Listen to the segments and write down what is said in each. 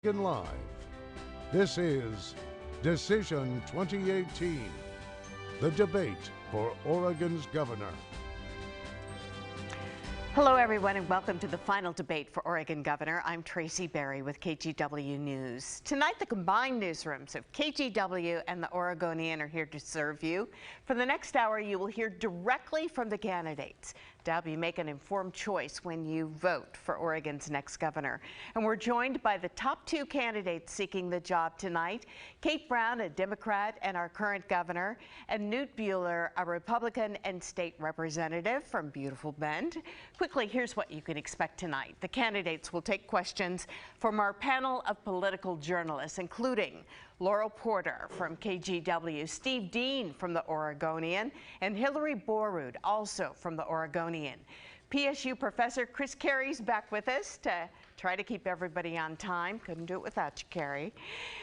Live. This is Decision 2018, the debate for Oregon's governor. Hello, everyone, and welcome to the final debate for Oregon Governor. I'm Tracy Berry with KGW News. Tonight, the combined newsrooms of KGW and the Oregonian are here to serve you. For the next hour, you will hear directly from the candidates to help you make an informed choice when you vote for Oregon's next governor. And we're joined by the top two candidates seeking the job tonight: Kate Brown, a Democrat and our current governor, and Knute Buehler, a Republican and state representative from beautiful Bend. Quickly, here's what you can expect tonight. The candidates will take questions from our panel of political journalists, including Laurel Porter from KGW, Steve Dean from the Oregonian, and Hillary Borrud, also from the Oregonian. PSU professor Chris Carey's back with us to try to keep everybody on time. Couldn't do it without you, Carey.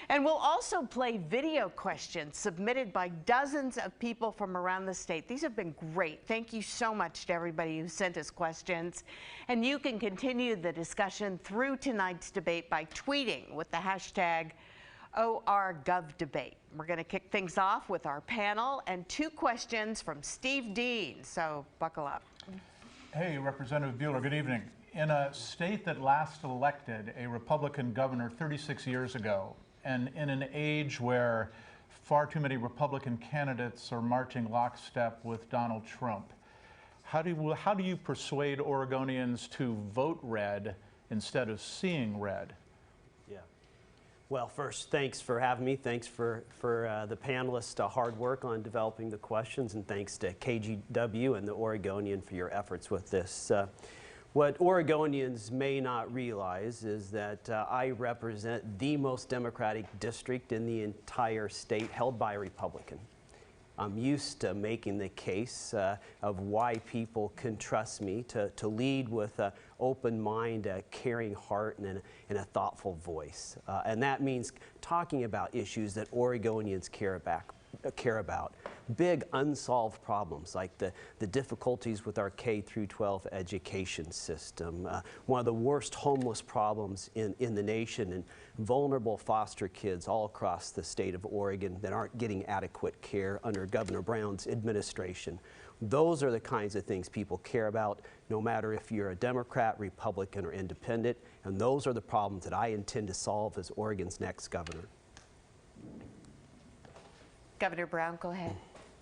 And we'll also play video questions submitted by dozens of people from around the state. These have been great. Thank you so much to everybody who sent us questions. And you can continue the discussion through tonight's debate by tweeting with the hashtag ORGovDebate. We're going to kick things off with our panel and two questions from Steve Dean, so buckle up. Hey, Representative Buehler, good evening. In a state that last elected a Republican governor 36 years ago, and in an age where far too many Republican candidates are marching lockstep with Donald Trump, how do you persuade Oregonians to vote red instead of seeing red? Well, first, thanks for having me. Thanks for the panelists' hard work on developing the questions, and thanks to KGW and the Oregonian for your efforts with this. What Oregonians may not realize is that I represent the most Democratic district in the entire state held by a Republican. I'm used to making the case of why people can trust me to lead with an open mind, a caring heart, and a thoughtful voice. And that means talking about issues that Oregonians care about. Big unsolved problems like the difficulties with our K-12 education system, one of the worst homeless problems in the nation, and vulnerable foster kids all across the state of Oregon that aren't getting adequate care under Governor Brown's administration. Those are the kinds of things people care about, no matter if you're a Democrat, Republican, or independent, and those are the problems that I intend to solve as Oregon's next governor. Governor Brown, go ahead.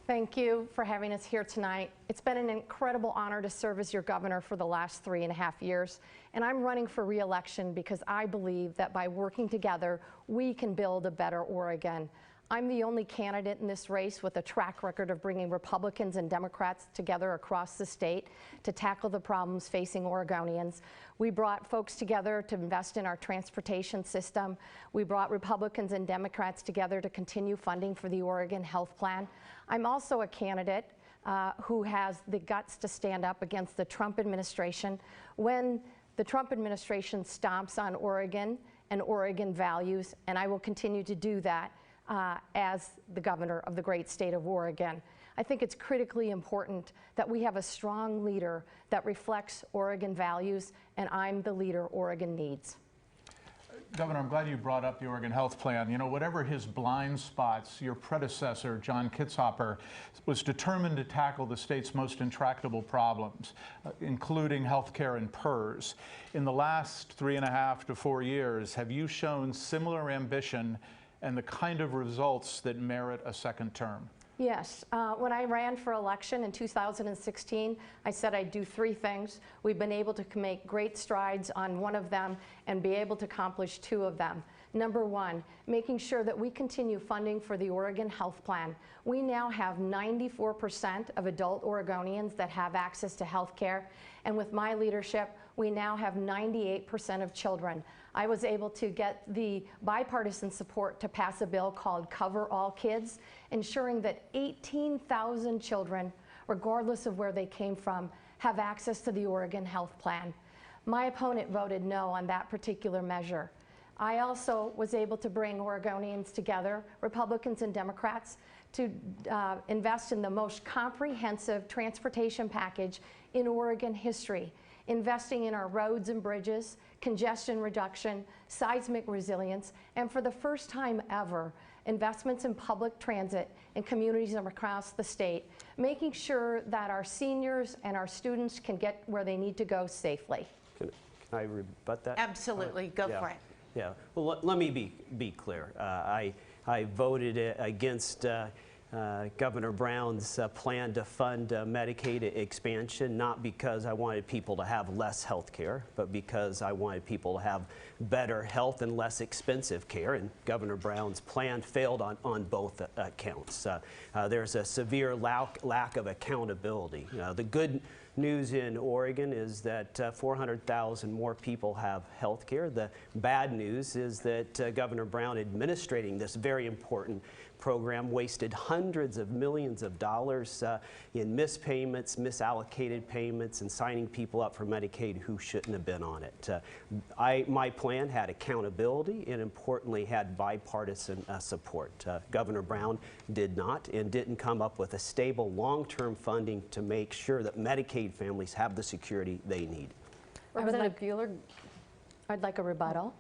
Thank you for having us here tonight. It's been an incredible honor to serve as your governor for the last 3.5 years, and I'm running for re-election because I believe that by working together, we can build a better Oregon. I'm the only candidate in this race with a track record of bringing Republicans and Democrats together across the state to tackle the problems facing Oregonians. We brought folks together to invest in our transportation system. We brought Republicans and Democrats together to continue funding for the Oregon Health Plan. I'm also a candidate who has the guts to stand up against the Trump administration when the Trump administration stomps on Oregon and Oregon values, and I will continue to do that as the governor of the great state of Oregon. I think it's critically important that we have a strong leader that reflects Oregon values, and I'm the leader Oregon needs. Governor, I'm glad you brought up the Oregon Health Plan. You know, whatever his blind spots, your predecessor, John Kitzhaber, was determined to tackle the state's most intractable problems, including health care and PERS. In the last 3.5 to 4 years, have you shown similar ambition and the kind of results that merit a second term? Yes. When I ran for election in 2016, I said I'd do 3 things. We've been able to make great strides on one of them and be able to accomplish 2 of them. Number 1, making sure that we continue funding for the Oregon Health Plan. We now have 94% of adult Oregonians that have access to health care, and with my leadership, we now have 98% of children. I was able to get the bipartisan support to pass a bill called Cover All Kids, ensuring that 18,000 children, regardless of where they came from, have access to the Oregon Health Plan. My opponent voted no on that particular measure. I also was able to bring Oregonians together, Republicans and Democrats, to invest in the most comprehensive transportation package in Oregon history. investing in our roads and bridges, congestion reduction, seismic resilience, and for the first time ever, investments in public transit in communities across the state, making sure that our seniors and our students can get where they need to go safely. Can I rebut that? Absolutely, go for it. Yeah, well, let me be clear. I voted against Governor Brown's plan to fund Medicaid expansion, not because I wanted people to have less health care, but because I wanted people to have better health and less expensive care, and Governor Brown's plan failed on both accounts. There's a severe lack of accountability. The good news in Oregon is that 400,000 more people have health care. The bad news is that Governor Brown administrating this very important program wasted hundreds of millions of dollars in missed payments, misallocated payments, and signing people up for Medicaid who shouldn't have been on it. My plan had accountability and importantly had bipartisan support. Governor Brown did not and didn't come up with a stable long-term funding to make sure that Medicaid families have the security they need. Representative Buehler, I'd like a rebuttal.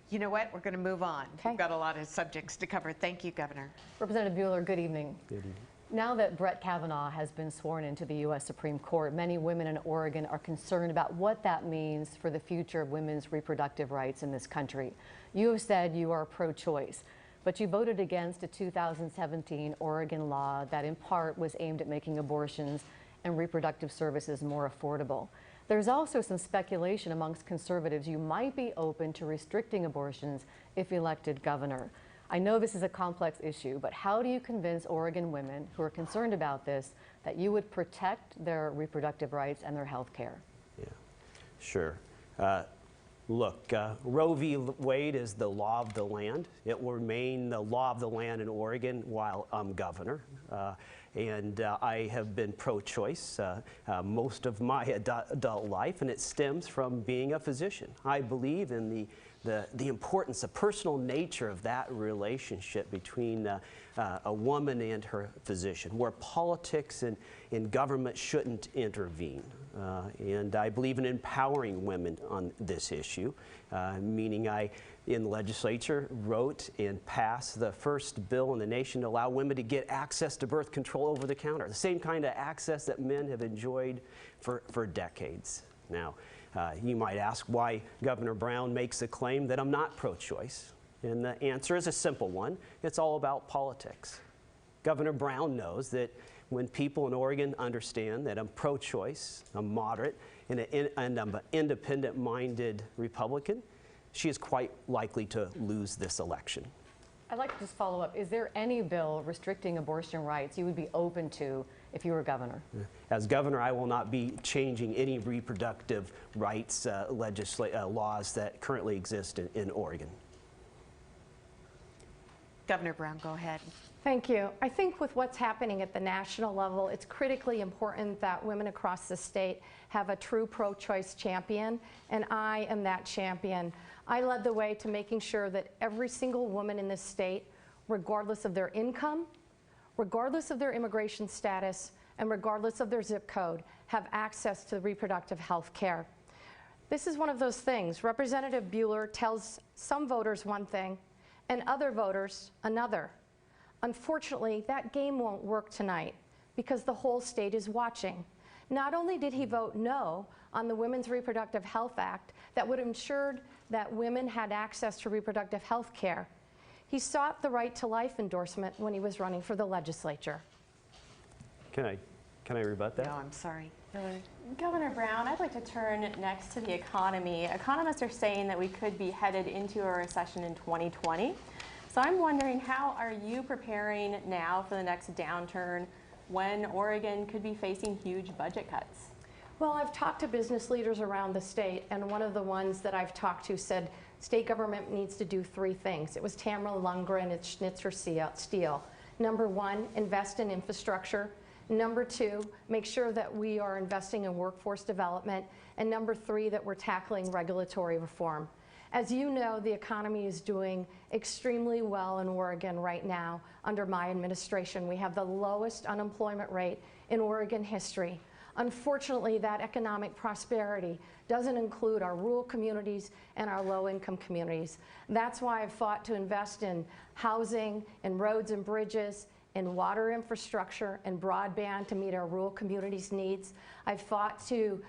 You know what? We're going to move on. Okay. We've got a lot of subjects to cover. Thank you, Governor. Representative Buehler, good evening. Good evening. Now that Brett Kavanaugh has been sworn into the U.S. Supreme Court, many women in Oregon are concerned about what that means for the future of women's reproductive rights in this country. You have said you are pro-choice, but you voted against a 2017 Oregon law that in part was aimed at making abortions and reproductive services more affordable. There's also some speculation amongst conservatives you might be open to restricting abortions if elected governor. I know this is a complex issue, but how do you convince Oregon women who are concerned about this that you would protect their reproductive rights and their health care? Yeah, sure. Look, Roe v. Wade is the law of the land. It will remain the law of the land in Oregon while I'm governor. And I have been pro-choice most of my adult life, and it stems from being a physician. I believe in the importance, the personal nature of that relationship between a woman and her physician, where politics and government shouldn't intervene. And I believe in empowering women on this issue, meaning I, in the legislature, wrote and passed the first bill in the nation to allow women to get access to birth control over the counter, the same kind of access that men have enjoyed for decades. Now, you might ask why Governor Brown makes the claim that I'm not pro-choice. And the answer is a simple one. It's all about politics. Governor Brown knows that when people in Oregon understand that I'm pro-choice, I'm moderate, and I'm an independent-minded Republican, she is quite likely to lose this election. I'd like to just follow up. Is there any bill restricting abortion rights you would be open to if you were governor? As governor, I will not be changing any reproductive rights laws that currently exist in Oregon. Governor Brown, go ahead. Thank you. I think with what's happening at the national level, it's critically important that women across the state have a true pro-choice champion, and I am that champion. I led the way to making sure that every single woman in this state, regardless of their income, regardless of their immigration status, and regardless of their zip code, have access to reproductive health care. This is one of those things. Representative Buehler tells some voters one thing and other voters another. Unfortunately, that game won't work tonight because the whole state is watching. Not only did he vote no on the Women's Reproductive Health Act that would have ensured that women had access to reproductive health care, he sought the right to life endorsement when he was running for the legislature. Can I rebut that? No, I'm sorry. Governor Brown, I'd like to turn next to the economy. Economists are saying that we could be headed into a recession in 2020. So I'm wondering, how are you preparing now for the next downturn when Oregon could be facing huge budget cuts? Well, I've talked to business leaders around the state, and one of the ones that I've talked to said state government needs to do three things. It was Tamara Lundgren at Schnitzer Steel. Number one, invest in infrastructure. Number two, make sure that we are investing in workforce development. And number three, that we're tackling regulatory reform. As you know, the economy is doing extremely well in Oregon right now under my administration. We have the lowest unemployment rate in Oregon history. Unfortunately, that economic prosperity doesn't include our rural communities and our low-income communities. That's why I've fought to invest in housing, in roads and bridges, in water infrastructure and broadband to meet our rural communities' needs. I've fought to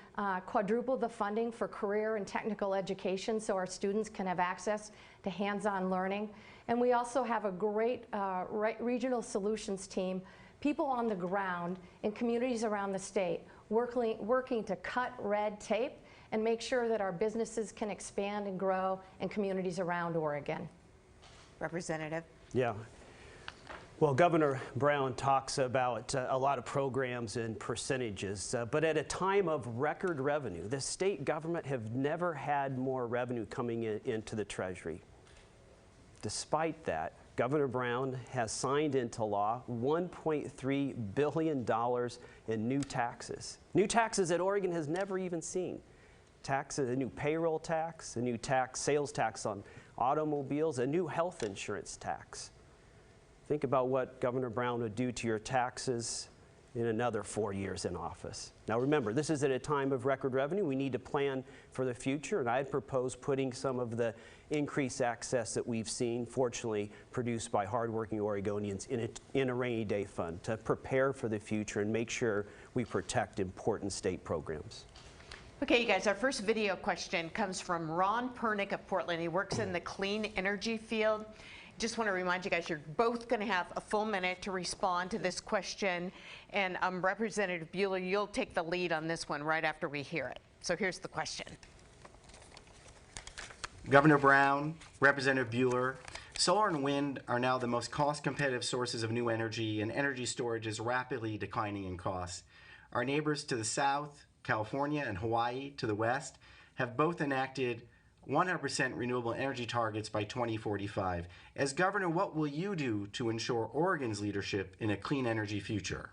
quadruple the funding for career and technical education so our students can have access to hands-on learning. And we also have a great regional solutions team, people on the ground in communities around the state, working to cut red tape and make sure that our businesses can expand and grow in communities around Oregon. Representative. Yeah. Well, Governor Brown talks about a lot of programs and percentages, but at a time of record revenue, the state government have never had more revenue coming into the Treasury. Despite that, Governor Brown has signed into law $1.3 billion in new taxes that Oregon has never even seen. Taxes, a new payroll tax, a new sales tax on automobiles, a new health insurance tax. Think about what Governor Brown would do to your taxes in another 4 years in office. Now remember, this is at a time of record revenue. We need to plan for the future, and I'd propose putting some of the increased access that we've seen, fortunately produced by hardworking Oregonians, in a rainy day fund to prepare for the future and make sure we protect important state programs. Okay, you guys, our first video question comes from Ron Pernick of Portland. He works in the clean energy field. Just want to remind you guys, you're both going to have a full minute to respond to this question. And Representative Buehler, you'll take the lead on this one right after we hear it. So here's the question. Governor Brown, Representative Buehler, solar and wind are now the most cost-competitive sources of new energy, and energy storage is rapidly declining in cost. Our neighbors to the south, California and Hawaii to the west, have both enacted 100% renewable energy targets by 2045. As governor, what will you do to ensure Oregon's leadership in a clean energy future?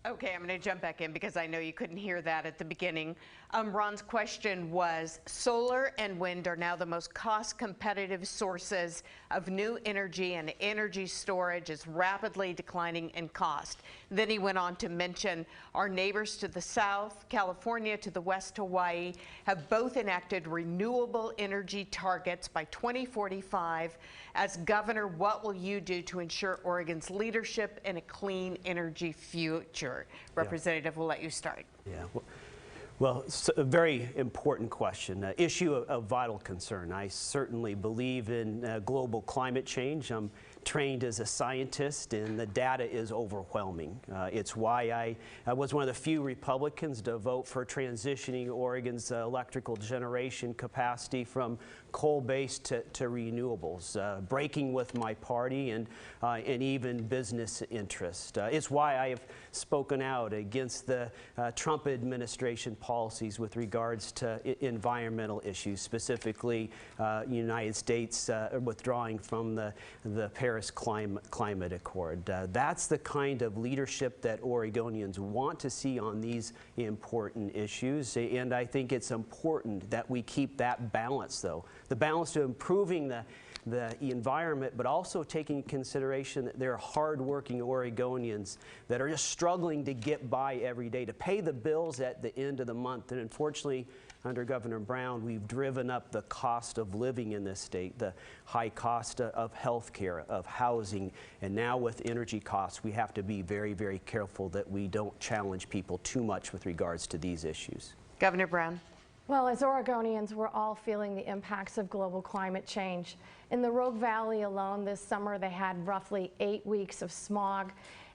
Okay, I'm going to jump back in because I know you couldn't hear that at the beginning. Ron's question was, solar and wind are now the most cost-competitive sources of new energy, and energy storage is rapidly declining in cost. Then he went on to mention our neighbors to the south, California to the west, Hawaii, have both enacted renewable energy targets by 2045. As governor, what will you do to ensure Oregon's leadership in a clean energy future? Representative, we'll let you start. Yeah. Well, it's a very important question, issue of vital concern. I certainly believe in global climate change. I'm trained as a scientist, and the data is overwhelming. It's why I was one of the few Republicans to vote for transitioning Oregon's electrical generation capacity from coal-based to renewables, breaking with my party and even business interest. It's why I have spoken out against the Trump administration policies with regards to environmental issues, specifically United States withdrawing from the Paris Climate Accord. That's the kind of leadership that Oregonians want to see on these important issues, and I think it's important that we keep that balance, though. The balance to improving the environment, but also taking into consideration that there are hardworking Oregonians that are just struggling to get by every day, to pay the bills at the end of the month. And unfortunately, under Governor Brown, we've driven up the cost of living in this state, the high cost of health care, of housing, and now with energy costs, we have to be very, very careful that we don't challenge people too much with regards to these issues. Governor Brown. Well, as Oregonians, we're all feeling the impacts of global climate change. In the Rogue Valley alone this summer, they had roughly 8 weeks of smog,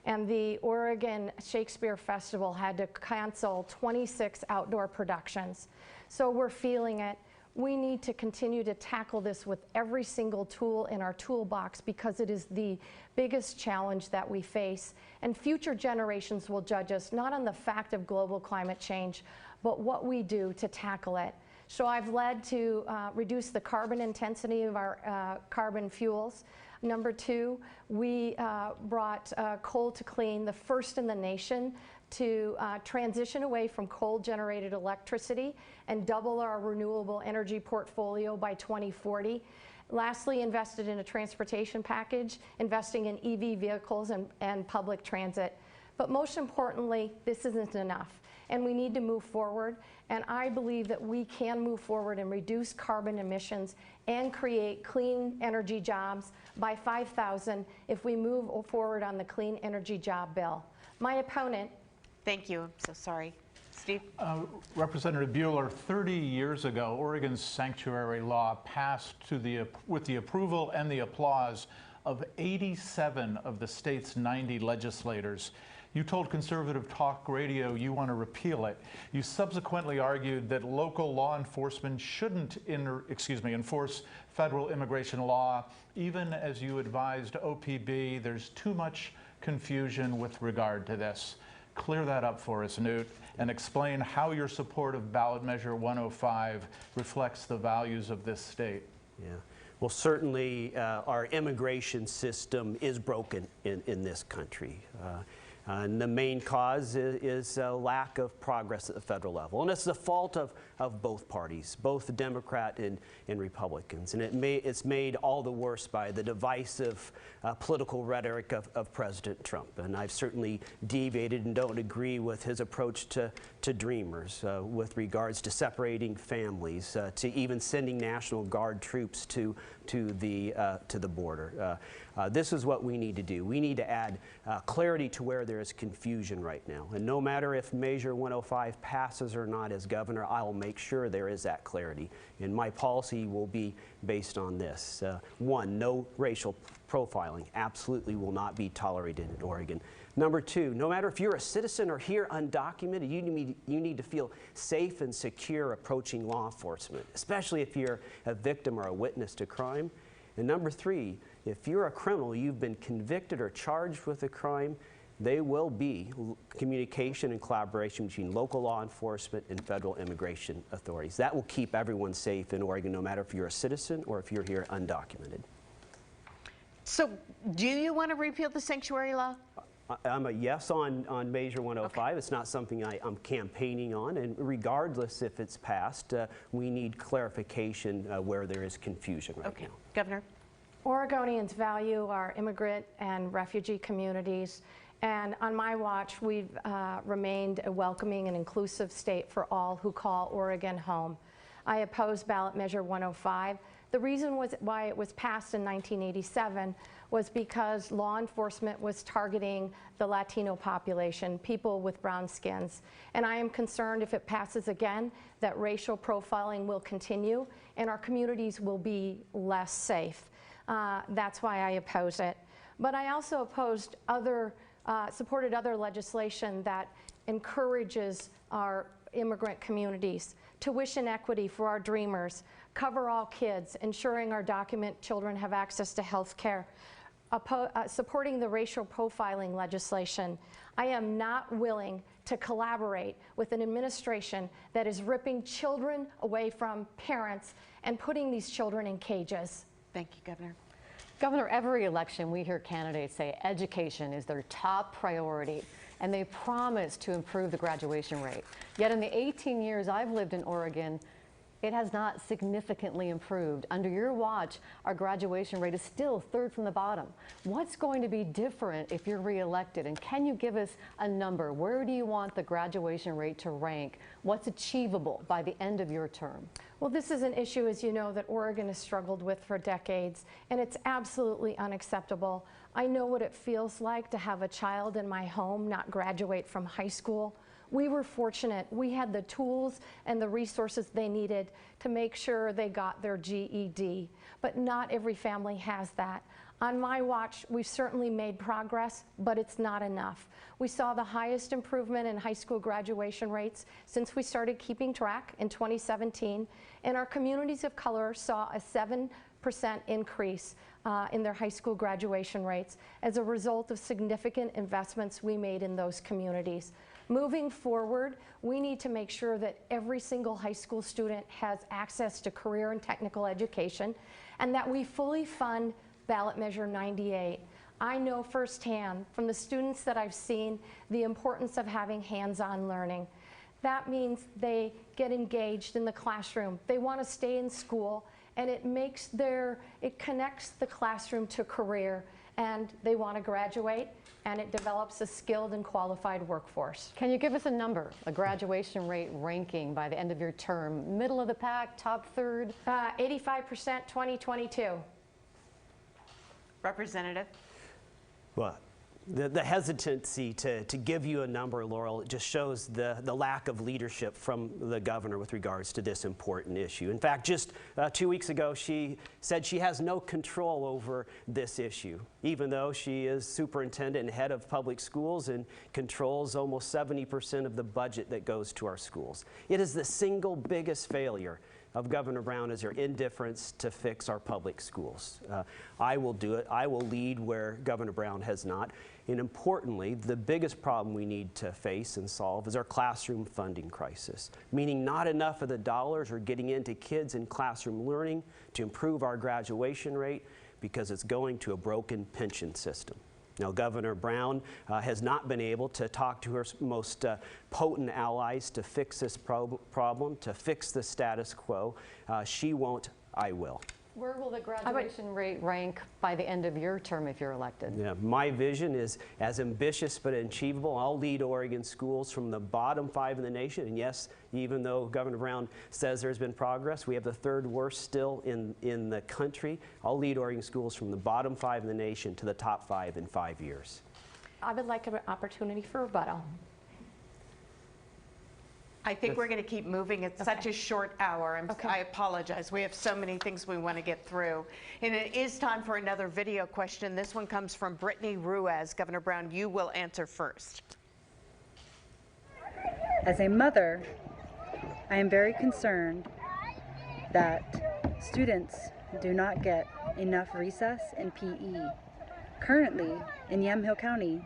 and the Oregon Shakespeare Festival had to cancel 26 outdoor productions. So we're feeling it. We need to continue to tackle this with every single tool in our toolbox because it is the biggest challenge that we face. And future generations will judge us not on the fact of global climate change, but what we do to tackle it. So I've led to reduce the carbon intensity of our carbon fuels. Number two, we brought Coal to Clean, the first in the nation to transition away from coal-generated electricity and double our renewable energy portfolio by 2040. Lastly, invested in a transportation package, investing in EV vehicles and public transit. But most importantly, this isn't enough, and we need to move forward. And I believe that we can move forward and reduce carbon emissions and create clean energy jobs by 5,000 if we move forward on the clean energy job bill. My opponent. Thank you. I'm so sorry. Steve? Representative Buehler, 30 years ago, Oregon's sanctuary law passed with the approval and the applause of 87 of the state's 90 legislators. You told conservative talk radio you want to repeal it. You subsequently argued that local law enforcement shouldn't enforce federal immigration law, even as you advised OPB there's too much confusion with regard to this. Clear that up for us, Knute, and explain how your support of ballot measure 105 reflects the values of this state. Yeah. Well, certainly our immigration system is broken in this country. And the main cause is a lack of progress at the federal level. And it's the fault of both parties, both the Democrat and Republicans. And it's made all the worse by the divisive political rhetoric of President Trump. And I've certainly deviated and don't agree with his approach to Dreamers with regards to separating families, to even sending National Guard troops to the border. This is what we need to do. We need to add clarity to where there is confusion right now. And no matter if Measure 105 passes or not as governor, I'll make sure there is that clarity. And my policy will be based on this. One, no racial profiling. Absolutely will not be tolerated in Oregon. Number two, no matter if you're a citizen or here undocumented, you need to feel safe and secure approaching law enforcement, especially if you're a victim or a witness to crime. And number three, if you're a criminal, you've been convicted or charged with a crime, there will be communication and collaboration between local law enforcement and federal immigration authorities. That will keep everyone safe in Oregon, no matter if you're a citizen or if you're here undocumented. So, do you want to repeal the sanctuary law? I'm a yes on Measure 105. Okay. It's not something I'm campaigning on, and regardless if it's passed, we need clarification where there is confusion right now. Governor? Oregonians value our immigrant and refugee communities, and on my watch, we've remained a welcoming and inclusive state for all who call Oregon home. I oppose ballot measure 105. The reason why it was passed in 1987 was because law enforcement was targeting the Latino population, people with brown skins. And I am concerned if it passes again that racial profiling will continue and our communities will be less safe. That's why I oppose it. But I also supported other legislation that encourages our immigrant communities, tuition equity for our Dreamers, cover all kids, ensuring our document children have access to health care, supporting the racial profiling legislation. I am not willing to collaborate with an administration that is ripping children away from parents and putting these children in cages. Thank you, Governor. Governor, every election we hear candidates say education is their top priority, and they promise to improve the graduation rate. Yet in the 18 years I've lived in Oregon, it has not significantly improved. Under your watch, our graduation rate is still third from the bottom. What's going to be different if you're reelected? And can you give us a number? Where do you want the graduation rate to rank? What's achievable by the end of your term? Well, this is an issue, as you know, that Oregon has struggled with for decades, and it's absolutely unacceptable. I know what it feels like to have a child in my home not graduate from high school. We were fortunate. We had the tools and the resources they needed to make sure they got their GED, but not every family has that. On my watch, we've certainly made progress, but it's not enough. We saw the highest improvement in high school graduation rates since we started keeping track in 2017, and our communities of color saw a 7% increase in their high school graduation rates as a result of significant investments we made in those communities. Moving forward, we need to make sure that every single high school student has access to career and technical education, and that we fully fund ballot measure 98. I know firsthand from the students that I've seen the importance of having hands-on learning. That means they get engaged in the classroom. They want to stay in school, and it connects the classroom to career. and they want to graduate, and it develops a skilled and qualified workforce. Can you give us a number, a graduation rate ranking by the end of your term? Middle of the pack, top third? 85% 2022. Representative? Well, the hesitancy to give you a number, Laurel, it just shows the lack of leadership from the governor with regards to this important issue. In fact, just 2 weeks ago, she said she has no control over this issue, even though she is superintendent and head of public schools and controls almost 70% of the budget that goes to our schools. It is the single biggest failure of Governor Brown is her indifference to fix our public schools. I will do it. I will lead where Governor Brown has not. And importantly, the biggest problem we need to face and solve is our classroom funding crisis, meaning not enough of the dollars are getting into kids in classroom learning to improve our graduation rate because it's going to a broken pension system. Now, Governor Brown has not been able to talk to her most potent allies to fix this problem, to fix the status quo. She won't, I will. Where will the graduation rate rank by the end of your term if you're elected? Yeah, my vision is as ambitious but achievable. I'll lead Oregon schools from the bottom 5 in the nation. And yes, even though Governor Brown says there's been progress, we have the 3rd worst still in the country. I'll lead Oregon schools from the bottom 5 in the nation to the top 5 in 5 years. I would like an opportunity for rebuttal. I think we're going to keep moving. It's such a short hour. Okay. I apologize. We have so many things we want to get through. And it is time for another video question. This one comes from Brittany Ruiz. Governor Brown, you will answer first. As a mother, I am very concerned that students do not get enough recess and PE. Currently, in Yamhill County,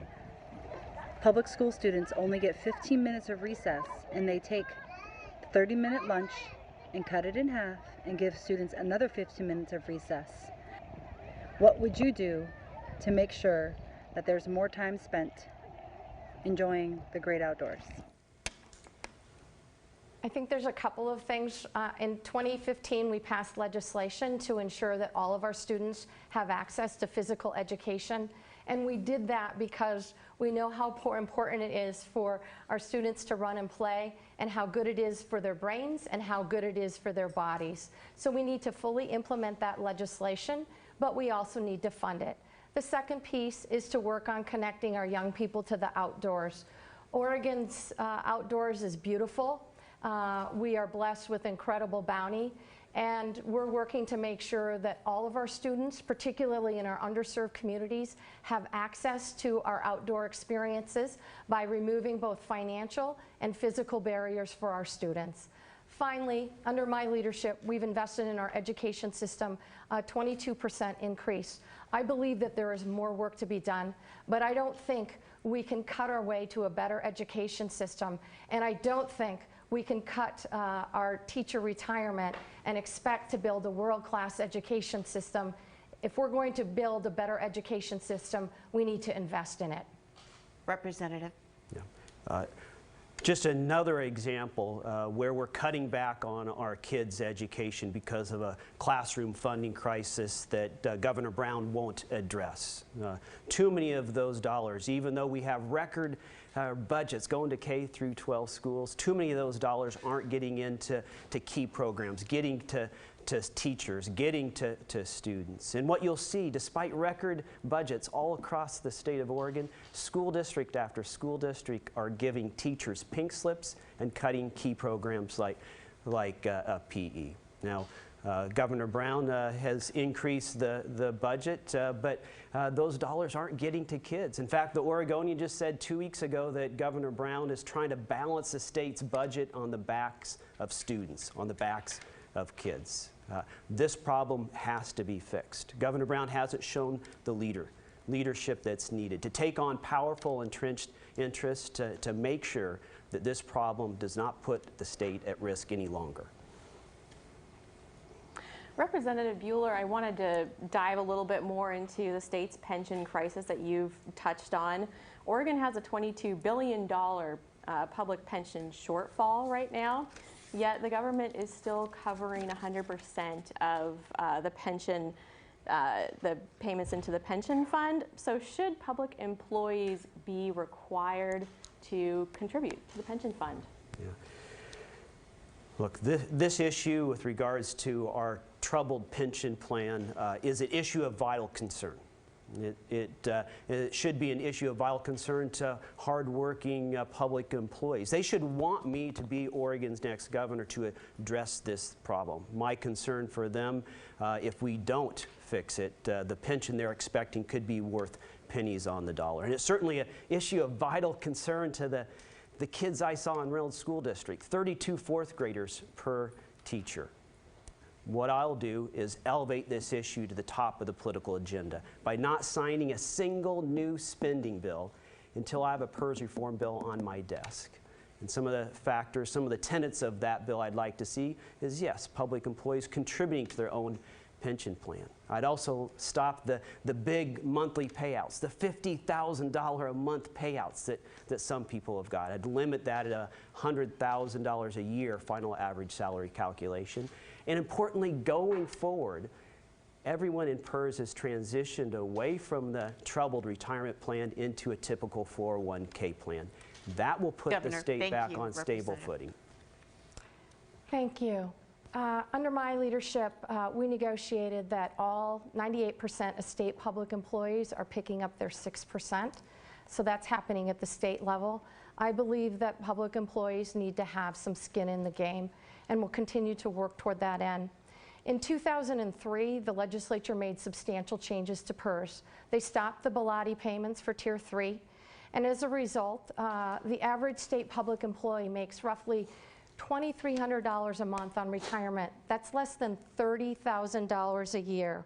public school students only get 15 minutes of recess, and they take 30-minute lunch and cut it in half and give students another 15 minutes of recess. What would you do to make sure that there's more time spent enjoying the great outdoors? I think there's a couple of things. In 2015, we passed legislation to ensure that all of our students have access to physical education. And we did that because we know how important it is for our students to run and play, and how good it is for their brains and how good it is for their bodies. So we need to fully implement that legislation, but we also need to fund it. The second piece is to work on connecting our young people to the outdoors. Oregon's outdoors is beautiful. We are blessed with incredible bounty, and we're working to make sure that all of our students, particularly in our underserved communities, have access to our outdoor experiences by removing both financial and physical barriers for our students. Finally, under my leadership, we've invested in our education system a 22% increase. I believe that there is more work to be done, but I don't think we can cut our way to a better education system, and I don't think we can cut our teacher retirement and expect to build a world-class education system. If we're going to build a better education system, we need to invest in it. Representative. Yeah. Just another example where we're cutting back on our kids' education because of a classroom funding crisis that Governor Brown won't address. Too many of those dollars, even though we have record budgets going to K through 12 schools, too many of those dollars aren't getting into key programs, getting to teachers, getting to students. And what you'll see, despite record budgets all across the state of Oregon, school district after school district are giving teachers pink slips and cutting key programs like PE. Now, Governor Brown has increased the budget, but those dollars aren't getting to kids. In fact, the Oregonian just said 2 weeks ago that Governor Brown is trying to balance the state's budget on the backs of students, on the backs of kids. This problem has to be fixed. Governor Brown hasn't shown the leadership that's needed to take on powerful entrenched interests to make sure that this problem does not put the state at risk any longer. Representative Buehler, I wanted to dive a little bit more into the state's pension crisis that you've touched on. Oregon has a $22 billion public pension shortfall right now, yet the government is still covering 100% of the pension the payments into the pension fund. So should public employees be required to contribute to the pension fund? Yeah. Look, this issue with regards to our troubled pension plan is an issue of vital concern. It should be an issue of vital concern to hardworking public employees. They should want me to be Oregon's next governor to address this problem. My concern for them, if we don't fix it, the pension they're expecting could be worth pennies on the dollar. And it's certainly an issue of vital concern to the kids I saw in Reynolds School District, 32 fourth graders per teacher. What I'll do is elevate this issue to the top of the political agenda by not signing a single new spending bill until I have a PERS reform bill on my desk. And some of the factors, some of the tenets of that bill I'd like to see is, yes, public employees contributing to their own pension plan. I'd also stop the big monthly payouts, the $50,000 a month payouts that some people have got. I'd limit that at $100,000 a year final average salary calculation. And importantly, going forward, everyone in PERS has transitioned away from the troubled retirement plan into a typical 401k plan. That will put the state back on stable footing. Thank you. Under my leadership, we negotiated that all 98% of state public employees are picking up their 6%. So that's happening at the state level. I believe that public employees need to have some skin in the game, and we'll continue to work toward that end. In 2003, the legislature made substantial changes to PERS. They stopped the Bilotti payments for Tier 3, and as a result, the average state public employee makes roughly $2,300 a month on retirement. That's less than $30,000 a year.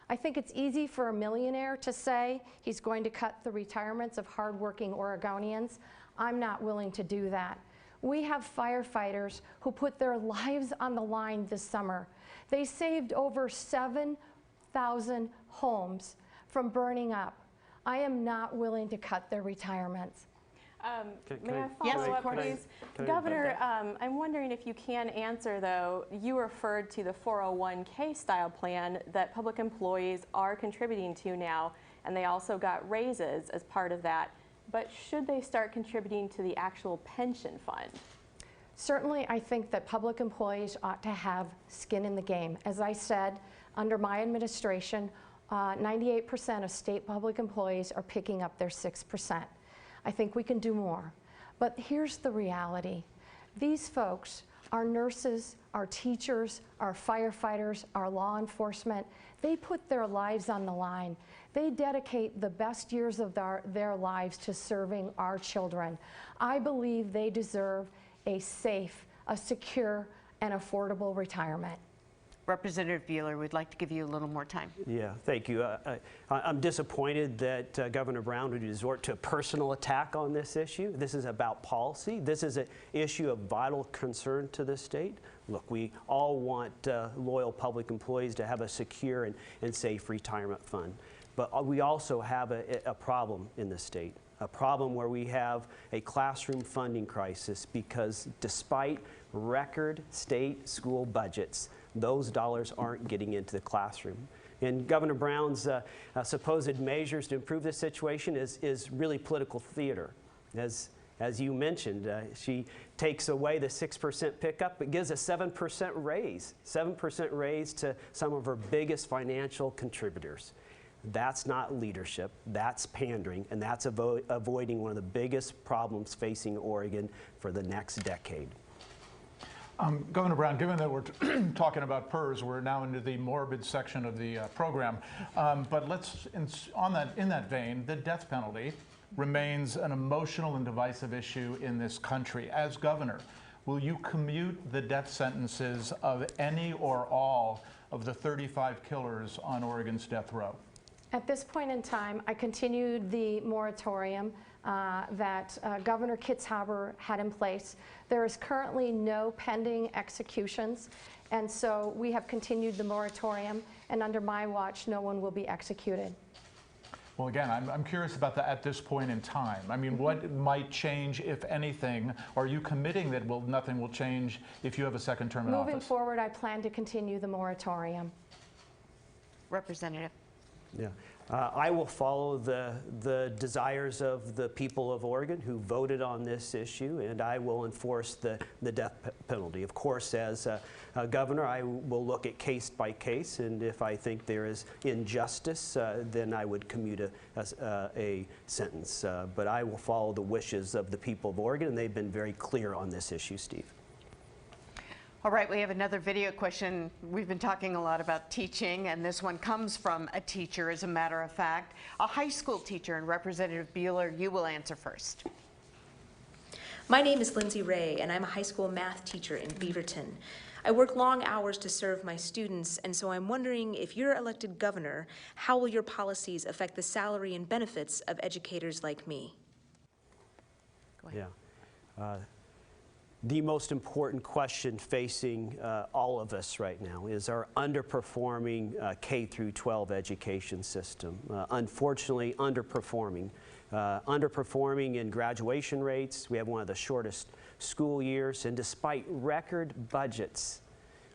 I think it's easy for a millionaire to say he's going to cut the retirements of hardworking Oregonians. I'm not willing to do that. We have firefighters who put their lives on the line this summer. They saved over 7,000 homes from burning up. I am not willing to cut their retirements. May I follow up, please? Governor, I'm wondering if you can answer, though, you referred to the 401k style plan that public employees are contributing to now, and they also got raises as part of that. But should they start contributing to the actual pension fund? Certainly, I think that public employees ought to have skin in the game. As I said, under my administration, 98% of state public employees are picking up their 6%. I think we can do more. But here's the reality. These folks, our nurses, our teachers, our firefighters, our law enforcement, they put their lives on the line. They dedicate the best years of their lives to serving our children. I believe they deserve a safe, a secure, and affordable retirement. Representative Buehler, we'd like to give you a little more time. Yeah, thank you. I'm disappointed that Governor Brown would resort to a personal attack on this issue. This is about policy. This is an issue of vital concern to the state. Look, we all want loyal public employees to have a secure and safe retirement fund. But we also have a problem in the state, a problem where we have a classroom funding crisis because despite record state school budgets, those dollars aren't getting into the classroom. And Governor Brown's supposed measures to improve this situation is really political theater. As you mentioned, she takes away the 6% pickup, but gives a 7% raise to some of her biggest financial contributors. That's not leadership, that's pandering, and that's avoiding one of the biggest problems facing Oregon for the next decade. Governor Brown, given that we're talking about PERS, we're now into the morbid section of the program. But let's, in that vein, the death penalty remains an emotional and divisive issue in this country. As governor, will you commute the death sentences of any or all of the 35 killers on Oregon's death row? At this point in time, I continued the moratorium that Governor Kitzhaber had in place. There is currently no pending executions, and so we have continued the moratorium, and under my watch, no one will be executed. Well, again, I'm curious about that at this point in time. I mean, what might change, if anything? Are you committing that nothing will change if you have a second term in office? Moving forward, I plan to continue the moratorium. Representative. Yeah. I will follow the desires of the people of Oregon who voted on this issue, and I will enforce the death penalty. Of course, as governor, I will look at case by case, and if I think there is injustice, then I would commute a sentence. But I will follow the wishes of the people of Oregon, and they've been very clear on this issue, Steve. All right, we have another video question. We've been talking a lot about teaching, and this one comes from a teacher, as a matter of fact, a high school teacher, and Representative Buehler, you will answer first. My name is Lindsay Ray, and I'm a high school math teacher in Beaverton. I work long hours to serve my students, and so I'm wondering, if you're elected governor, how will your policies affect the salary and benefits of educators like me? Go ahead. Yeah. The most important question facing all of us right now is our underperforming K through 12 education system. Unfortunately, underperforming. Underperforming in graduation rates. We have one of the shortest school years, and despite record budgets,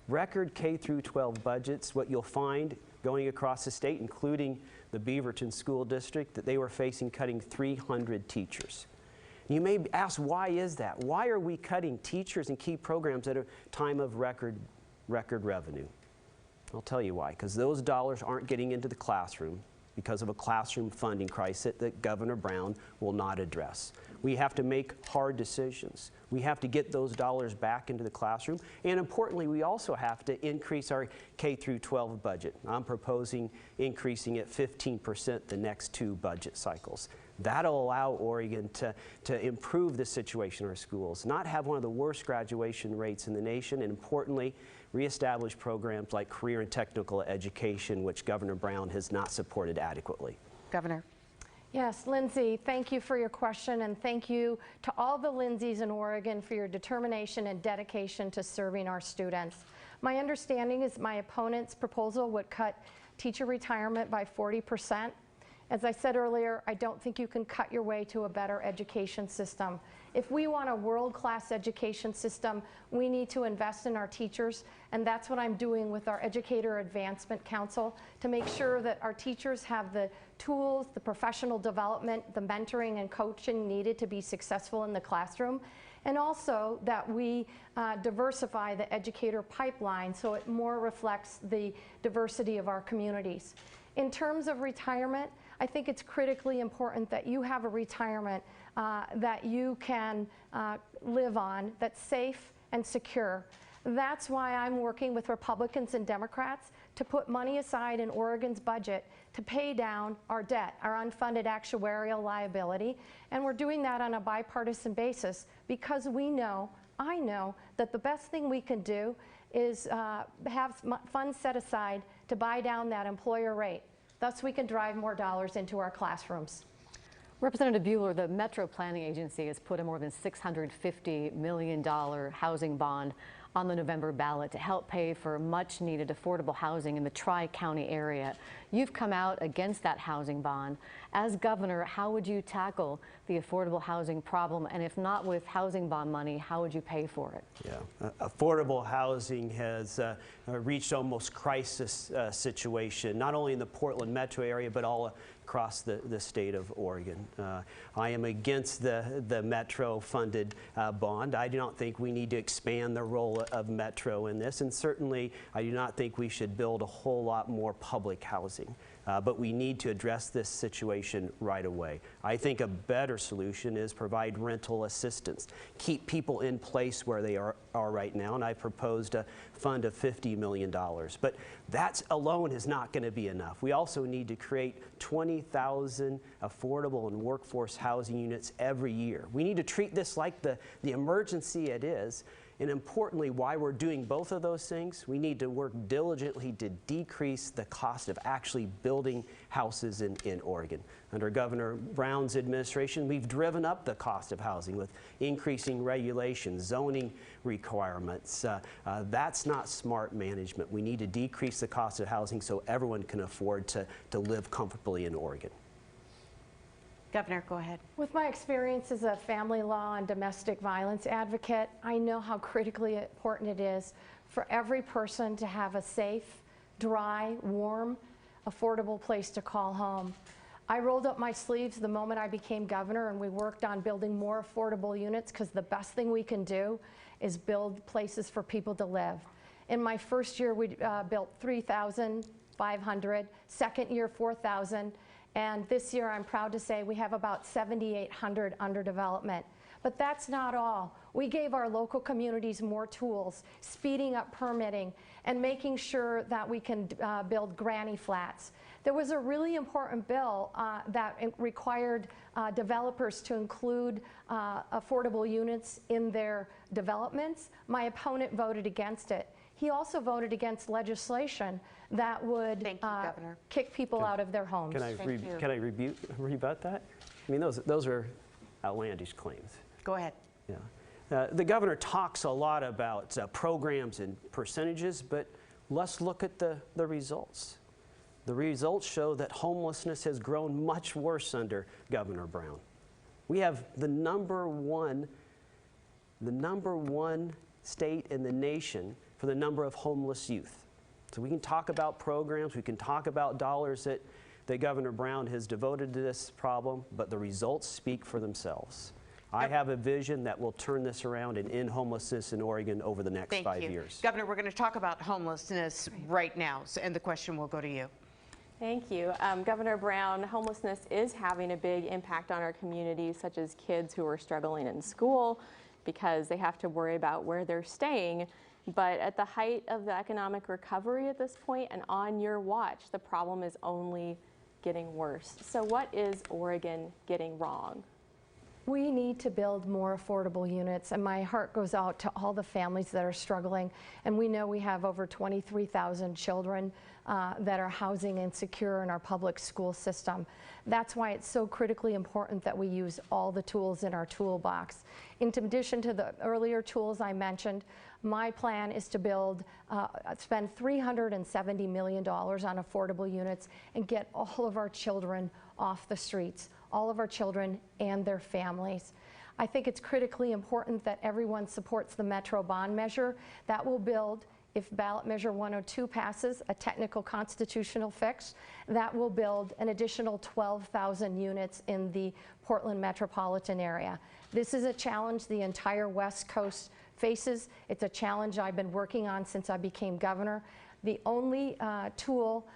record K through 12 budgets, what you'll find going across the state, including the Beaverton School District, that they were facing cutting 300 teachers. You may ask, why is that? Why are we cutting teachers and key programs at a time of record revenue? I'll tell you why. Because those dollars aren't getting into the classroom because of a classroom funding crisis that Governor Brown will not address. We have to make hard decisions. We have to get those dollars back into the classroom. And importantly, we also have to increase our K through 12 budget. I'm proposing increasing it 15% the next 2 budget cycles. That'll allow Oregon to improve the situation in our schools, not have one of the worst graduation rates in the nation, and importantly, reestablish programs like career and technical education, which Governor Brown has not supported adequately. Governor. Yes, Lindsay, thank you for your question, and thank you to all the Lindsays in Oregon for your determination and dedication to serving our students. My understanding is my opponent's proposal would cut teacher retirement by 40%. As I said earlier, I don't think you can cut your way to a better education system. If we want a world-class education system, we need to invest in our teachers, and that's what I'm doing with our Educator Advancement Council to make sure that our teachers have the tools, the professional development, the mentoring and coaching needed to be successful in the classroom, and also that we diversify the educator pipeline so it more reflects the diversity of our communities. In terms of retirement, I think it's critically important that you have a retirement that you can live on, that's safe and secure. That's why I'm working with Republicans and Democrats to put money aside in Oregon's budget to pay down our debt, our unfunded actuarial liability, and we're doing that on a bipartisan basis because we know, I know, that the best thing we can do is have funds set aside to buy down that employer rate. Thus, we can drive more dollars into our classrooms. Representative Buehler, the Metro Planning Agency has put a more than $650 million housing bond on the November ballot to help pay for much needed affordable housing in the Tri-County area. You've come out against that housing bond. As governor, how would you tackle the affordable housing problem? And if not with housing bond money, how would you pay for it? Yeah, affordable housing has reached almost crisis situation, not only in the Portland metro area, but all across the state of Oregon. I am against the Metro funded bond. I do not think we need to expand the role of Metro in this, and certainly I do not think we should build a whole lot more public housing. But we need to address this situation right away. I think a better solution is provide rental assistance, keep people in place where they are right now, and I proposed a fund of $50 million. But that alone is not going to be enough. We also need to create 20,000 affordable and workforce housing units every year. We need to treat this like the emergency it is. And importantly, why we're doing both of those things, we need to work diligently to decrease the cost of actually building houses in Oregon. Under Governor Brown's administration, we've driven up the cost of housing with increasing regulations, zoning requirements. That's not smart management. We need to decrease the cost of housing so everyone can afford to live comfortably in Oregon. Governor, go ahead. With my experience as a family law and domestic violence advocate, I know how critically important it is for every person to have a safe, dry, warm affordable place to call home. I rolled up my sleeves the moment I became governor, and we worked on building more affordable units, because the best thing we can do is build places for people to live. In my first year, we built 3,500, second year 4,000, and this year I'm proud to say we have about 7,800 under development. But that's not all. We gave our local communities more tools, speeding up permitting and making sure that we can build granny flats. There was a really important bill that required developers to include affordable units in their developments. My opponent voted against it. He also voted against legislation that would kick people out of their homes. Can I rebut that? I mean, those are outlandish claims. Go ahead. Yeah. The governor talks a lot about programs and percentages, but let's look at the results. The results show that homelessness has grown much worse under Governor Brown. We have the number one state in the nation for the number of homeless youth. So we can talk about programs, we can talk about dollars that Governor Brown has devoted to this problem, but the results speak for themselves. I have a vision that will turn this around and end homelessness in Oregon over the next 5 years. Governor, we're going to talk about homelessness right now, and the question will go to you. Thank you. Governor Brown, homelessness is having a big impact on our communities, such as kids who are struggling in school because they have to worry about where they're staying. But at the height of the economic recovery at this point and on your watch, the problem is only getting worse. So what is Oregon getting wrong? We need to build more affordable units, and my heart goes out to all the families that are struggling. And we know we have over 23,000 children that are housing insecure in our public school system. That's why it's so critically important that we use all the tools in our toolbox. In addition to the earlier tools I mentioned, my plan is to spend $370 million on affordable units and get all of our children off the streets, all of our children and their families. I think it's critically important that everyone supports the Metro bond measure. That will build, if ballot measure 102 passes, a technical constitutional fix, that will build an additional 12,000 units in the Portland metropolitan area. This is a challenge the entire West Coast faces. It's a challenge I've been working on since I became governor. The only tool,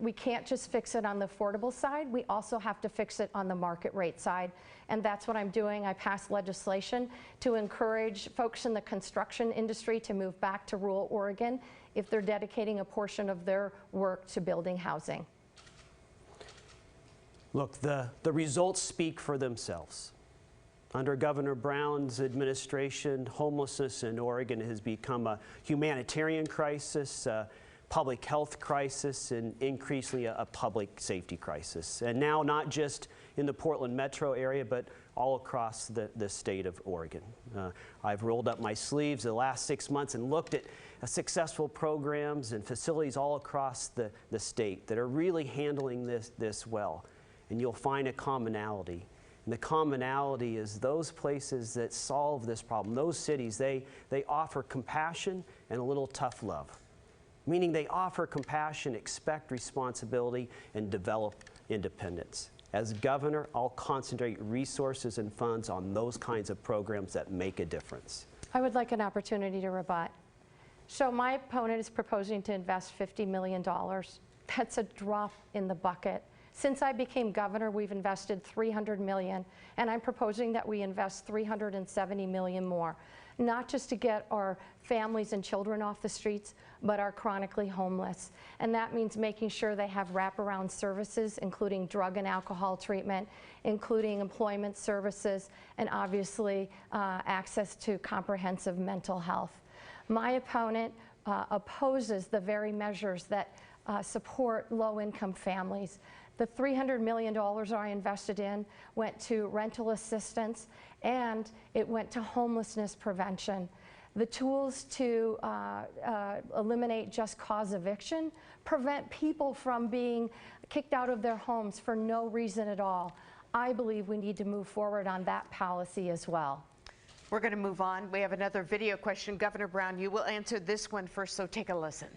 we can't just fix it on the affordable side, we also have to fix it on the market rate side. And that's what I'm doing. I passed legislation to encourage folks in the construction industry to move back to rural Oregon if they're dedicating a portion of their work to building housing. Look, the results speak for themselves. Under Governor Brown's administration, homelessness in Oregon has become a humanitarian crisis, a public health crisis, and increasingly a public safety crisis. And now not just in the Portland metro area, but all across the state of Oregon. I've rolled up my sleeves the last 6 months and looked at successful programs and facilities all across the state that are really handling this well. And you'll find a commonality. And the commonality is those places that solve this problem, those cities, they offer compassion and a little tough love. Meaning they offer compassion, expect responsibility, and develop independence. As governor, I'll concentrate resources and funds on those kinds of programs that make a difference. I would like an opportunity to rebut. So my opponent is proposing to invest $50 million. That's a drop in the bucket. Since I became governor, we've invested $300 million, and I'm proposing that we invest $370 million more, not just to get our families and children off the streets, but our chronically homeless. And that means making sure they have wraparound services, including drug and alcohol treatment, including employment services, and obviously access to comprehensive mental health. My opponent opposes the very measures that support low-income families. The $300 million I invested in went to rental assistance, and it went to homelessness prevention. The tools to eliminate just cause eviction prevent people from being kicked out of their homes for no reason at all. I believe we need to move forward on that policy as well. We're going to move on. We have another video question. Governor Brown, you will answer this one first, so take a listen.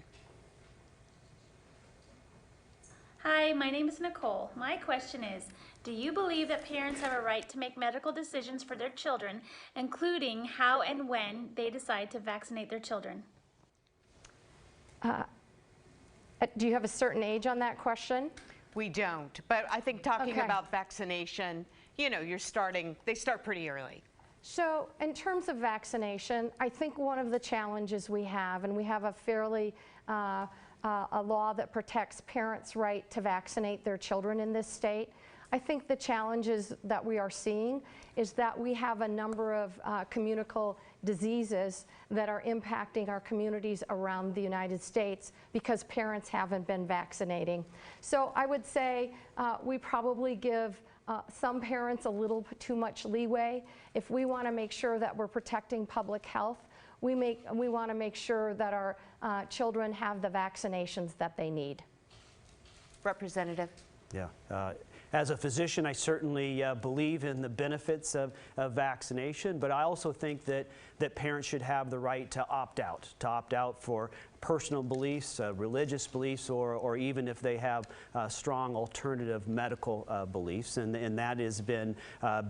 Hi, my name is Nicole. My question is, do you believe that parents have a right to make medical decisions for their children, including how and when they decide to vaccinate their children? Do you have a certain age on that question? We don't, but I think talking about vaccination, you know, they start pretty early. So in terms of vaccination, I think one of the challenges we have, and we have a fairly a law that protects parents' right to vaccinate their children in this state. I think the challenges that we are seeing is that we have a number of communicable diseases that are impacting our communities around the United States because parents haven't been vaccinating. So I would say we probably give some parents a little too much leeway. If we want to make sure that we're protecting public health, we want to make sure that our children have the vaccinations that they need. Representative. Yeah. As a physician, I certainly believe in the benefits of vaccination, but I also think that parents should have the right to opt out for personal beliefs, religious beliefs, or even if they have strong alternative medical beliefs, and that has been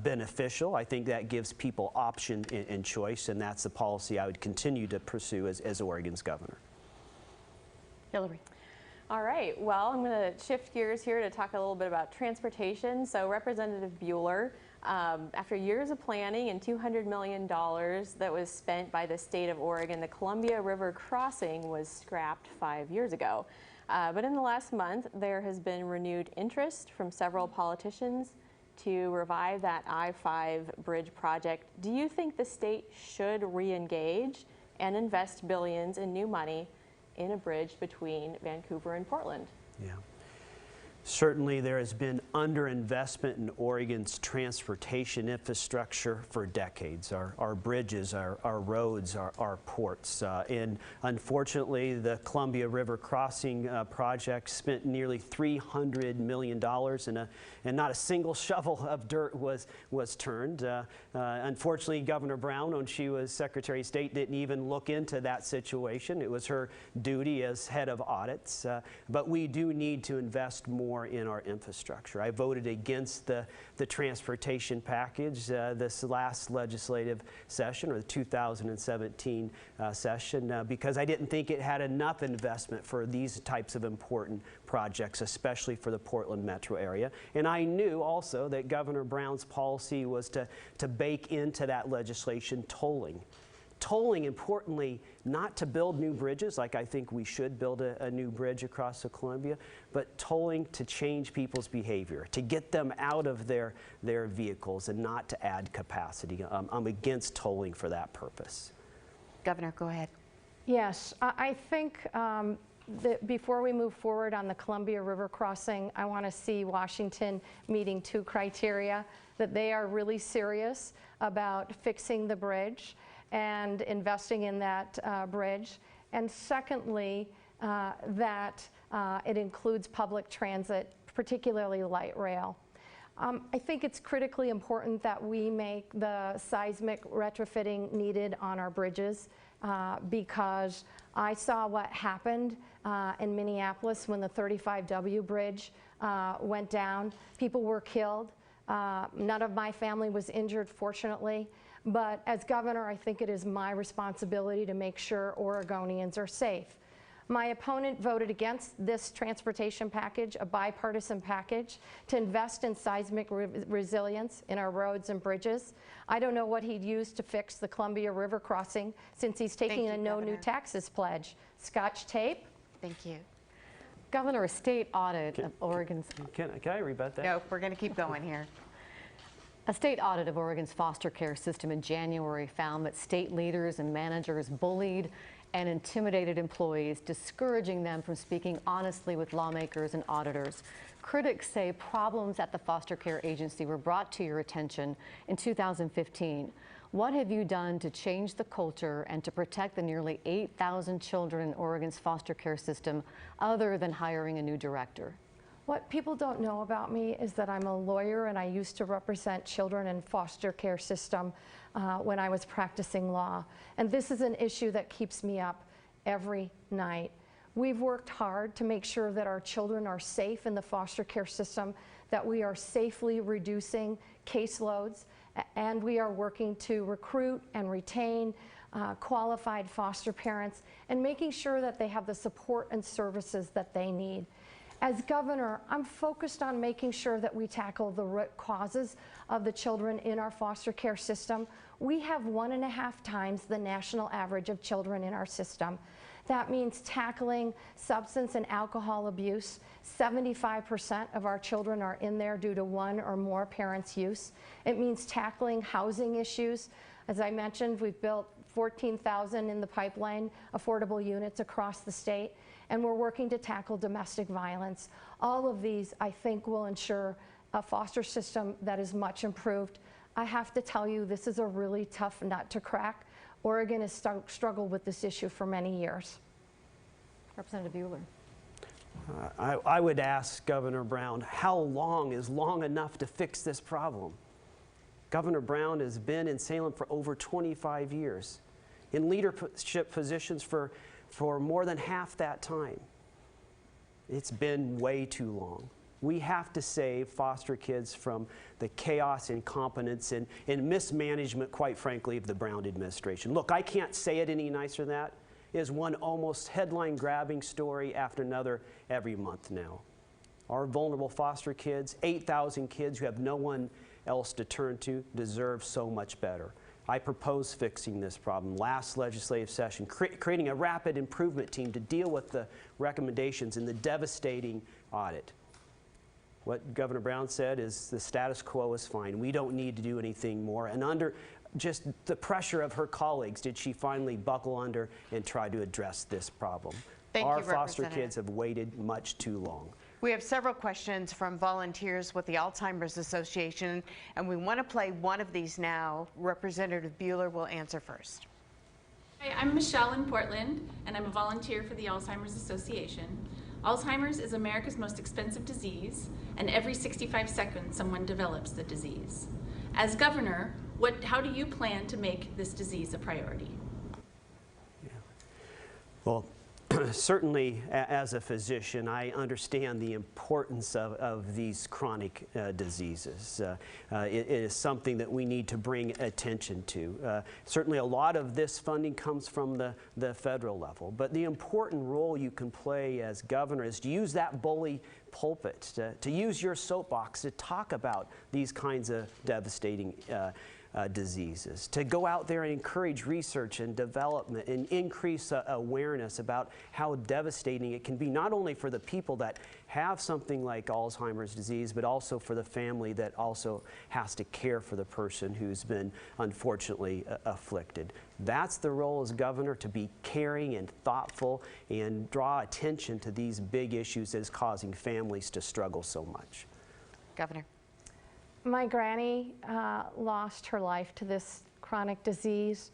beneficial. I think that gives people option and choice, and that's the policy I would continue to pursue as Oregon's governor. Hillary. All right, well, I'm going to shift gears here to talk a little bit about transportation. So Representative Buehler, after years of planning and $200 million that was spent by the state of Oregon, the Columbia River crossing was scrapped 5 years ago. But in the last month, there has been renewed interest from several politicians to revive that I-5 bridge project. Do you think the state should re-engage and invest billions in new money in a bridge between Vancouver and Portland? Yeah. Certainly there has been underinvestment in Oregon's transportation infrastructure for decades. Our bridges, our roads, our ports. And unfortunately, the Columbia River crossing project spent nearly $300 million and not a single shovel of dirt was turned. Unfortunately, Governor Brown, when she was Secretary of State, didn't even look into that situation. It was her duty as head of audits. But we do need to invest more in our infrastructure. I voted against the transportation package this last legislative session, or the 2017 session, because I didn't think it had enough investment for these types of important projects, especially for the Portland metro area. And I knew also that Governor Brown's policy was to bake into that legislation tolling. Tolling, importantly, not to build new bridges, like I think we should build a new bridge across the Columbia, but tolling to change people's behavior, to get them out of their vehicles and not to add capacity. I'm against tolling for that purpose. Governor, go ahead. Yes, I think that before we move forward on the Columbia River crossing, I want to see Washington meeting two criteria: that they are really serious about fixing the bridge and investing in that bridge, and secondly, that it includes public transit, particularly light rail. I think it's critically important that we make the seismic retrofitting needed on our bridges because I saw what happened in Minneapolis when the 35W bridge went down. People were killed. None of my family was injured, fortunately. But as governor, I think it is my responsibility to make sure Oregonians are safe. My opponent voted against this transportation package, a bipartisan package, to invest in seismic resilience in our roads and bridges. I don't know what he'd use to fix the Columbia River crossing since he's taking a no new taxes pledge. Scotch tape? Thank you. Governor, a state audit of Oregon's... Can I rebut that? No, we're going to keep going here. A state audit of Oregon's foster care system in January found that state leaders and managers bullied and intimidated employees, discouraging them from speaking honestly with lawmakers and auditors. Critics say problems at the foster care agency were brought to your attention in 2015. What have you done to change the culture and to protect the nearly 8,000 children in Oregon's foster care system other than hiring a new director? What people don't know about me is that I'm a lawyer and I used to represent children in foster care system when I was practicing law. And this is an issue that keeps me up every night. We've worked hard to make sure that our children are safe in the foster care system, that we are safely reducing caseloads, and we are working to recruit and retain qualified foster parents and making sure that they have the support and services that they need. As governor, I'm focused on making sure that we tackle the root causes of the children in our foster care system. We have 1.5 times the national average of children in our system. That means tackling substance and alcohol abuse. 75% of our children are in there due to one or more parents' use. It means tackling housing issues. As I mentioned, we've built 14,000 in the pipeline affordable units across the state, and we're working to tackle domestic violence. All of these, I think, will ensure a foster system that is much improved. I have to tell you, this is a really tough nut to crack. Oregon has struggled with this issue for many years. Representative Buehler. I would ask Governor Brown, how long is long enough to fix this problem? Governor Brown has been in Salem for over 25 years, in leadership positions for more than half that time. It's been way too long. We have to save foster kids from the chaos, incompetence, and mismanagement, quite frankly, of the Brown administration. Look, I can't say it any nicer than that. It is one almost headline-grabbing story after another every month now. Our vulnerable foster kids, 8,000 kids who have no one else to turn to, deserve so much better. I propose fixing this problem last legislative session, creating a rapid improvement team to deal with the recommendations in the devastating audit. What Governor Brown said is the status quo is fine. We don't need to do anything more. And under just the pressure of her colleagues, did she finally buckle under and try to address this problem? Our foster kids have waited much too long. We have several questions from volunteers with the Alzheimer's Association, and we want to play one of these now. Representative Buehler will answer first. Hi, I'm Michelle in Portland, and I'm a volunteer for the Alzheimer's Association. Alzheimer's is America's most expensive disease, and every 65 seconds someone develops the disease. As governor, how do you plan to make this disease a priority? Yeah. Well, certainly as a physician, I understand the importance of these chronic diseases. It is something that we need to bring attention to. Certainly a lot of this funding comes from the federal level, but the important role you can play as governor is to use that bully pulpit, to use your soapbox to talk about these kinds of devastating diseases, to go out there and encourage research and development and increase awareness about how devastating it can be, not only for the people that have something like Alzheimer's disease, but also for the family that also has to care for the person who's been unfortunately afflicted. That's the role as governor, to be caring and thoughtful and draw attention to these big issues that is causing families to struggle so much. Governor. My granny lost her life to this chronic disease,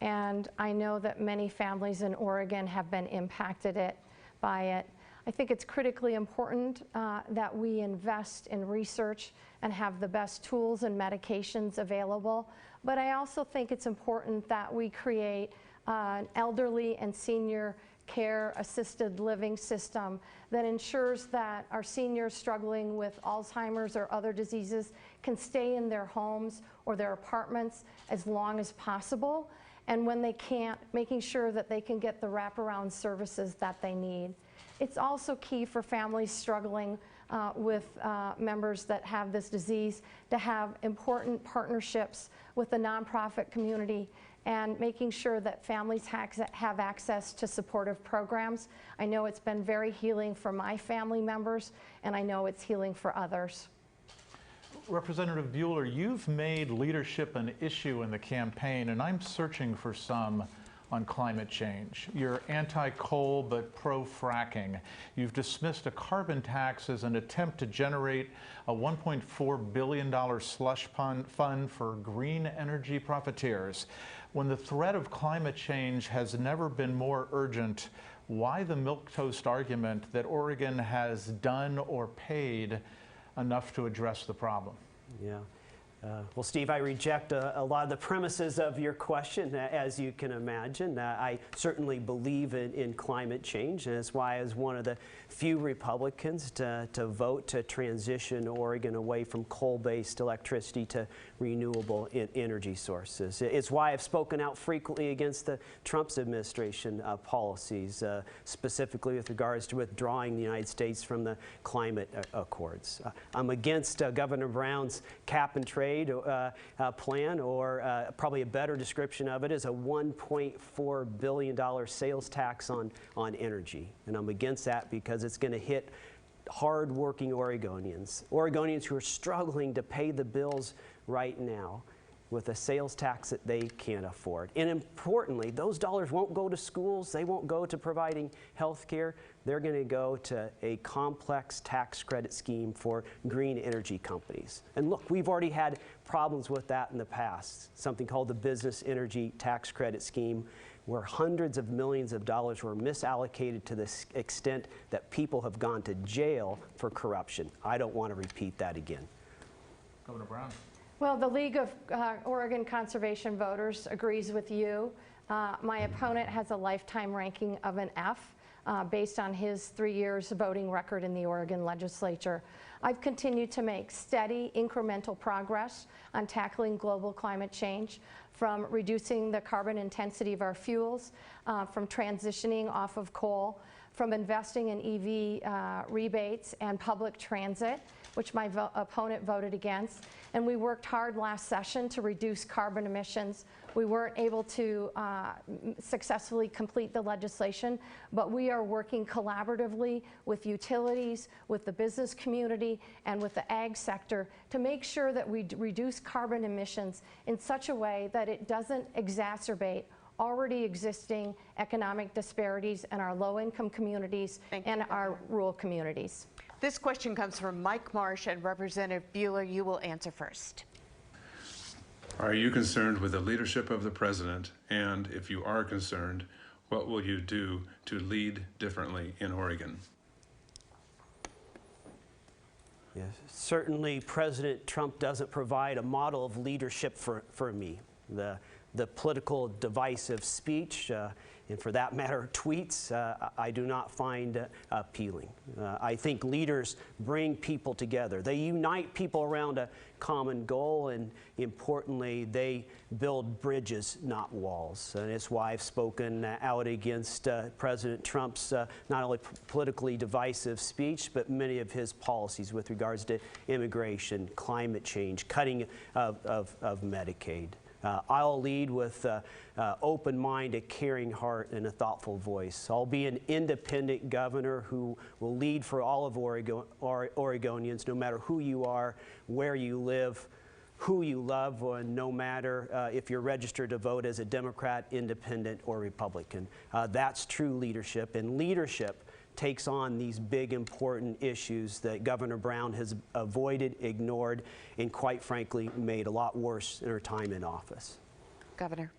and I know that many families in Oregon have been impacted by it. I think it's critically important that we invest in research and have the best tools and medications available, but I also think it's important that we create an elderly and senior care assisted living system that ensures that our seniors struggling with Alzheimer's or other diseases can stay in their homes or their apartments as long as possible, and when they can't, making sure that they can get the wraparound services that they need. It's also key for families struggling with members that have this disease to have important partnerships with the nonprofit community and making sure that families have access to supportive programs. I know it's been very healing for my family members, and I know it's healing for others. Representative Buehler, you've made leadership an issue in the campaign, and I'm searching for some on climate change. You're anti-coal but pro-fracking. You've dismissed a carbon tax as an attempt to generate a $1.4 billion slush fund for green energy profiteers. When the threat of climate change has never been more urgent, why the milquetoast argument that Oregon has done or paid enough to address the problem? Yeah. Well, Steve, I reject a lot of the premises of your question, as you can imagine. I certainly believe in climate change, and that's why I was one of the few Republicans to vote to transition Oregon away from coal-based electricity to renewable energy sources. It's why I've spoken out frequently against the Trump's administration policies, specifically with regards to withdrawing the United States from the climate accords. I'm against Governor Brown's cap and trade plan, or probably a better description of it is a $1.4 billion sales tax on energy. And I'm against that because it's going to hit hard-working Oregonians who are struggling to pay the bills right now with a sales tax that they can't afford. And importantly, those dollars won't go to schools, they won't go to providing health care, they're going to go to a complex tax credit scheme for green energy companies. And look, we've already had problems with that in the past, something called the Business Energy Tax Credit Scheme, where hundreds of millions of dollars were misallocated to the extent that people have gone to jail for corruption. I don't want to repeat that again. Governor Brown. Well, the League of Oregon Conservation Voters agrees with you. My opponent has a lifetime ranking of an F based on his 3 years voting record in the Oregon legislature. I've continued to make steady, incremental progress on tackling global climate change, from reducing the carbon intensity of our fuels, from transitioning off of coal, from investing in EV rebates and public transit, which my opponent voted against. And we worked hard last session to reduce carbon emissions. We weren't able to successfully complete the legislation, but we are working collaboratively with utilities, with the business community, and with the ag sector to make sure that we reduce carbon emissions in such a way that it doesn't exacerbate already existing economic disparities in our low-income communities and our rural communities. This question comes from Mike Marsh, and Representative Buehler, you will answer first. Are you concerned with the leadership of the president? And if you are concerned, what will you do to lead differently in Oregon? Yes, certainly President Trump doesn't provide a model of leadership for me. The political divisive speech, and for that matter, tweets, I do not find appealing. I think leaders bring people together. They unite people around a common goal, and importantly, they build bridges, not walls. And it's why I've spoken out against President Trump's not only politically divisive speech, but many of his policies with regards to immigration, climate change, cutting of Medicaid. I'll lead with open mind, a caring heart, and a thoughtful voice. I'll be an independent governor who will lead for all of Oregonians, no matter who you are, where you live, who you love, and no matter if you're registered to vote as a Democrat, Independent, or Republican. That's true leadership, and leadership takes on these big, important issues that Governor Brown has avoided, ignored, and quite frankly, made a lot worse in her time in office. Governor.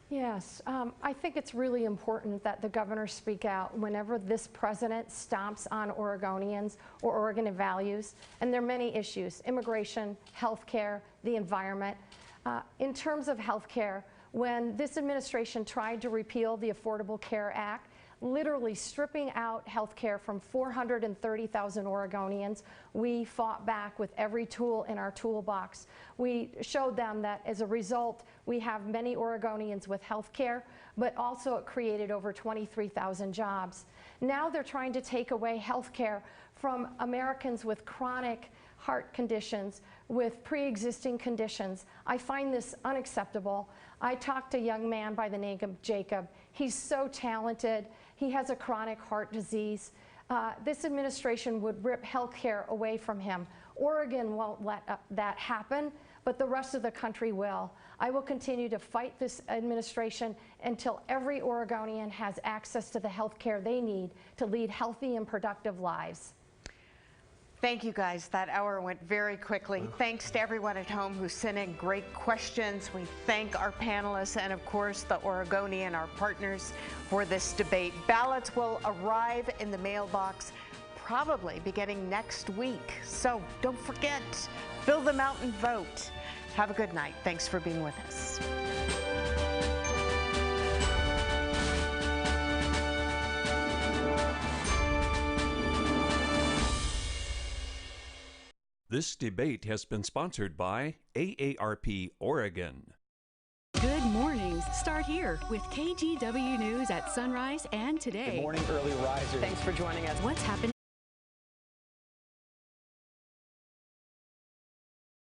Yes, I think it's really important that the governor speak out whenever this president stomps on Oregonians or Oregon values. And there are many issues: immigration, health care, the environment. In terms of health care, when this administration tried to repeal the Affordable Care Act, literally stripping out health care from 430,000 Oregonians, we fought back with every tool in our toolbox. We showed them that as a result, we have many Oregonians with health care, but also it created over 23,000 jobs. Now they're trying to take away health care from Americans with chronic heart conditions, with pre-existing conditions. I find this unacceptable. I talked to a young man by the name of Jacob. He's so talented. He has a chronic heart disease. This administration would rip health care away from him. Oregon won't let that happen, but the rest of the country will. I will continue to fight this administration until every Oregonian has access to the health care they need to lead healthy and productive lives. Thank you, guys. That hour went very quickly. Thanks to everyone at home who sent in great questions. We thank our panelists and, of course, the Oregonian, our partners, for this debate. Ballots will arrive in the mailbox probably beginning next week. So don't forget, fill them out and vote. Have a good night. Thanks for being with us. This debate has been sponsored by AARP Oregon. Good mornings start here with KGW News at sunrise and today. Good morning, early risers. Thanks for joining us. What's happening?